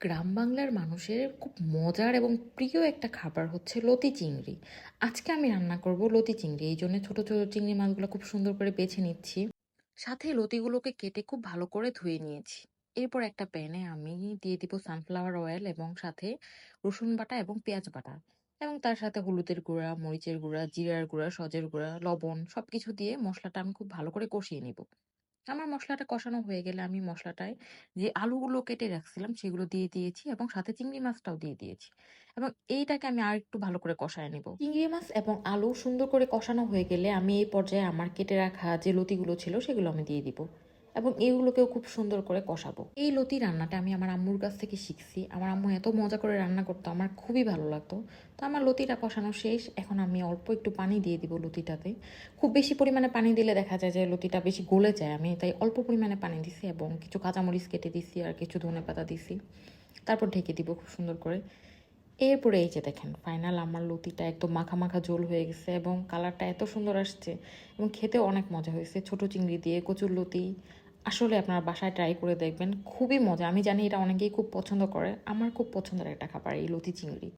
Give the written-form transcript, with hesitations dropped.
গ্রাম বাংলার মানুষের খুব মজার এবং প্রিয় একটা খাবার হচ্ছে লতি চিংড়ি। আজকে আমি রান্না করব লতি চিংড়ি। এই জন্য ছোট ছোট চিংড়ি মাছগুলো খুব সুন্দর করে বেছে নিচ্ছি। সাথে লতিগুলোকে কেটে খুব ভালো করে ধুয়ে নিয়েছি। এরপর একটা প্যানে আমি দিয়ে দিব সানফ্লাওয়ার অয়েল এবং সাথে রসুন বাটা এবং পেঁয়াজ বাটা, এবং তার সাথে হলুদের গুঁড়া, মরিচের গুঁড়া, জিরার গুঁড়া, সজের গুঁড়া, লবণ সবকিছু দিয়ে মশলাটা আমি খুব ভালো করে কষিয়ে নিব। আমার মসলাটা কষানো হয়ে গেলে আমি মসলাটায় যে আলুগুলো কেটে রাখছিলাম সেগুলো দিয়ে দিয়েছি এবং সাথে চিংড়ি মাছটাও দিয়ে দিয়েছি, এবং এইটাকে আমি আর একটু ভালো করে কষায় নিব। চিংড়ি মাছ এবং আলু সুন্দর করে কষানো হয়ে গেলে আমি এই পর্যায়ে আমার কেটে রাখা যে লতিগুলো ছিল সেগুলো আমি দিয়ে দিব এবং এইগুলোকেও খুব সুন্দর করে কষাবো। এই লতি রান্নাটা আমি আমার আম্মুর কাছ থেকে শিখছি। আমার আম্মু এত মজা করে রান্না করতো, আমার খুবই ভালো লাগতো। তো আমার লতিটা কষানো শেষ, এখন আমি অল্প একটু পানি দিয়ে দিব লতিটাতে। খুব বেশি পরিমাণে পানি দিলে দেখা যায় যে লতিটা বেশি গলে যায়, আমি তাই অল্প পরিমাণে পানি দিছি এবং কিছু কাঁচামরিচ কেটে দিছি আর কিছু ধনেপাতা দিছি। তারপর ঢেকে দিব খুব সুন্দর করে। এরপরে এই যে দেখেন ফাইনাল আমার লতিটা একদম মাখা মাখা ঝোল হয়ে গেছে এবং কালারটা এত সুন্দর আসছে এবং খেতেও অনেক মজা হয়েছে। ছোট চিংড়ি দিয়ে কচুর লতি, আসলে আপনারা বাসায় ট্রাই করে দেখবেন, খুবই মজা। আমি জানি এটা অনেকেই খুব পছন্দ করে, আমার খুব পছন্দের একটা খাবার এই লতি চিংড়ি।